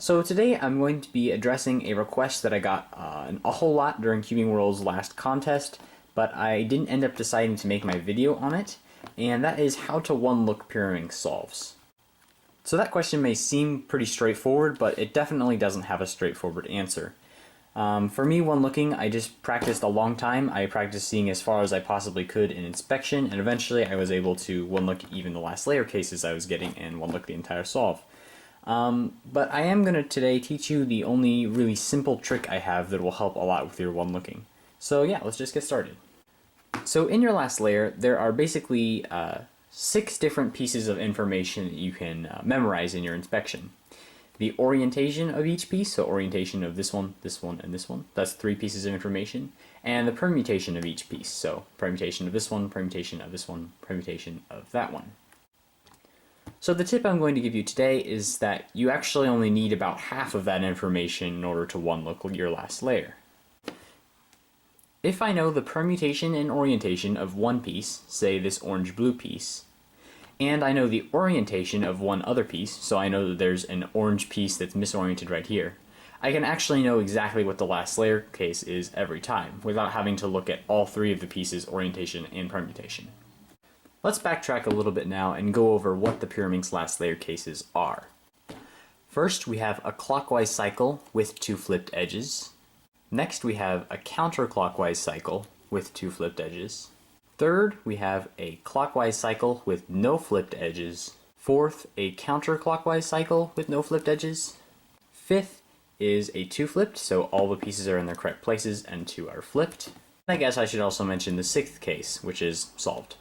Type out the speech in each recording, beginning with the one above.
So today I'm going to be addressing a request that I got a whole lot during Cubing World's last contest, but I didn't end up deciding to make my video on it, and that is how to one-look Pyraminx solves. So that question may seem pretty straightforward, but it definitely doesn't have a straightforward answer. For me, one-looking, I just practiced a long time. I practiced seeing as far as I possibly could in inspection, and eventually I was able to one-look even the last layer cases I was getting and one-look the entire solve. But I am going to today teach you the only really simple trick I have that will help a lot with your one-looking. So yeah, let's just get started. So in your last layer, there are basically 6 different pieces of information that you can memorize in your inspection. The orientation of each piece, so orientation of this one, and this one, that's 3 pieces of information, and the permutation of each piece, so permutation of this one, permutation of this one, permutation of that one. So the tip I'm going to give you today is that you actually only need about half of that information in order to one-look your last layer. If I know the permutation and orientation of one piece, say this orange-blue piece, and I know the orientation of one other piece, so I know that there's an orange piece that's misoriented right here, I can actually know exactly what the last layer case is every time, without having to look at all 3 of the pieces' orientation and permutation. Let's backtrack a little bit now and go over what the Pyraminx last layer cases are. First, we have a clockwise cycle with 2 flipped edges. Next, we have a counterclockwise cycle with 2 flipped edges. Third, we have a clockwise cycle with no flipped edges. Fourth, a counterclockwise cycle with no flipped edges. Fifth is a 2 flipped, so all the pieces are in their correct places and 2 are flipped. I guess I should also mention the 6th case, which is solved.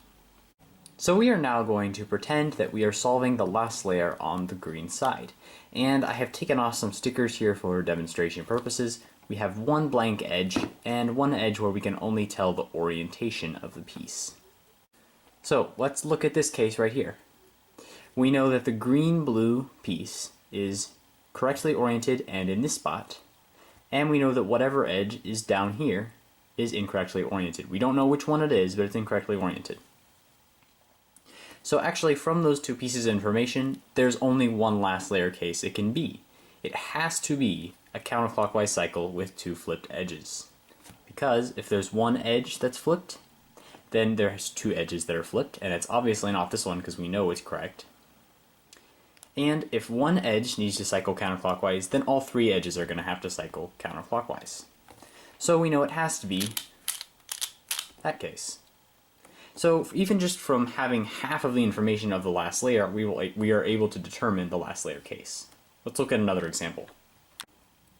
So we are now going to pretend that we are solving the last layer on the green side. And I have taken off some stickers here for demonstration purposes. We have 1 blank edge, and 1 edge where we can only tell the orientation of the piece. So let's look at this case right here. We know that the green-blue piece is correctly oriented and in this spot, and we know that whatever edge is down here is incorrectly oriented. We don't know which one it is, but it's incorrectly oriented. So actually, from those 2 pieces of information, there's only 1 last layer case it can be. It has to be a counterclockwise cycle with 2 flipped edges. Because if there's 1 edge that's flipped, then there's 2 edges that are flipped, and it's obviously not this one because we know it's correct. And if 1 edge needs to cycle counterclockwise, then all 3 edges are going to have to cycle counterclockwise. So we know it has to be that case. So even just from having half of the information of the last layer, we are able to determine the last layer case. Let's look at another example.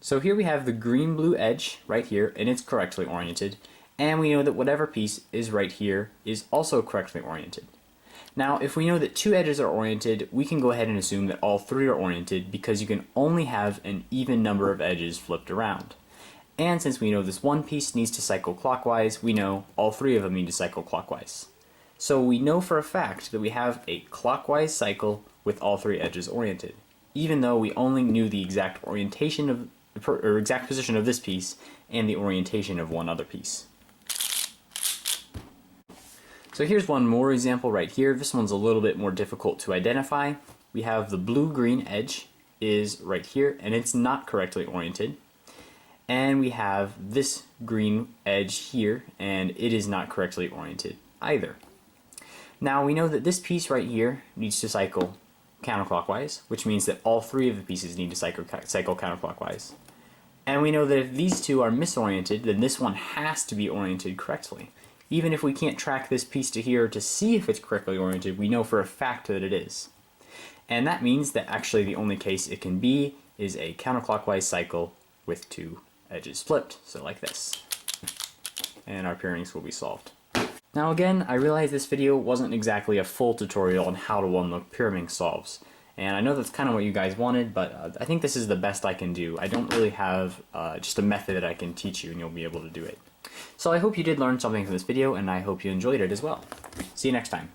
So here we have the green-blue edge right here, and it's correctly oriented, and we know that whatever piece is right here is also correctly oriented. Now, if we know that 2 edges are oriented, we can go ahead and assume that all 3 are oriented because you can only have an even number of edges flipped around. And since we know this one piece needs to cycle clockwise, we know all 3 of them need to cycle clockwise. So we know for a fact that we have a clockwise cycle with all 3 edges oriented, even though we only knew the exact orientation of or exact position of this piece and the orientation of one other piece. So here's one more example right here. This one's a little bit more difficult to identify. We have the blue-green edge is right here, and it's not correctly oriented. And we have this green edge here, and it is not correctly oriented either. Now we know that this piece right here needs to cycle counterclockwise, which means that all 3 of the pieces need to cycle counterclockwise. And we know that if these 2 are misoriented, then this one has to be oriented correctly. Even if we can't track this piece to here to see if it's correctly oriented, we know for a fact that it is. And that means that actually the only case it can be is a counterclockwise cycle with 2 edges flipped, so like this. And our Pyraminx will be solved. Now again, I realize this video wasn't exactly a full tutorial on how to one-look Pyraminx solves. And I know that's kind of what you guys wanted, but I think this is the best I can do. I don't really have just a method that I can teach you and you'll be able to do it. So I hope you did learn something from this video, and I hope you enjoyed it as well. See you next time.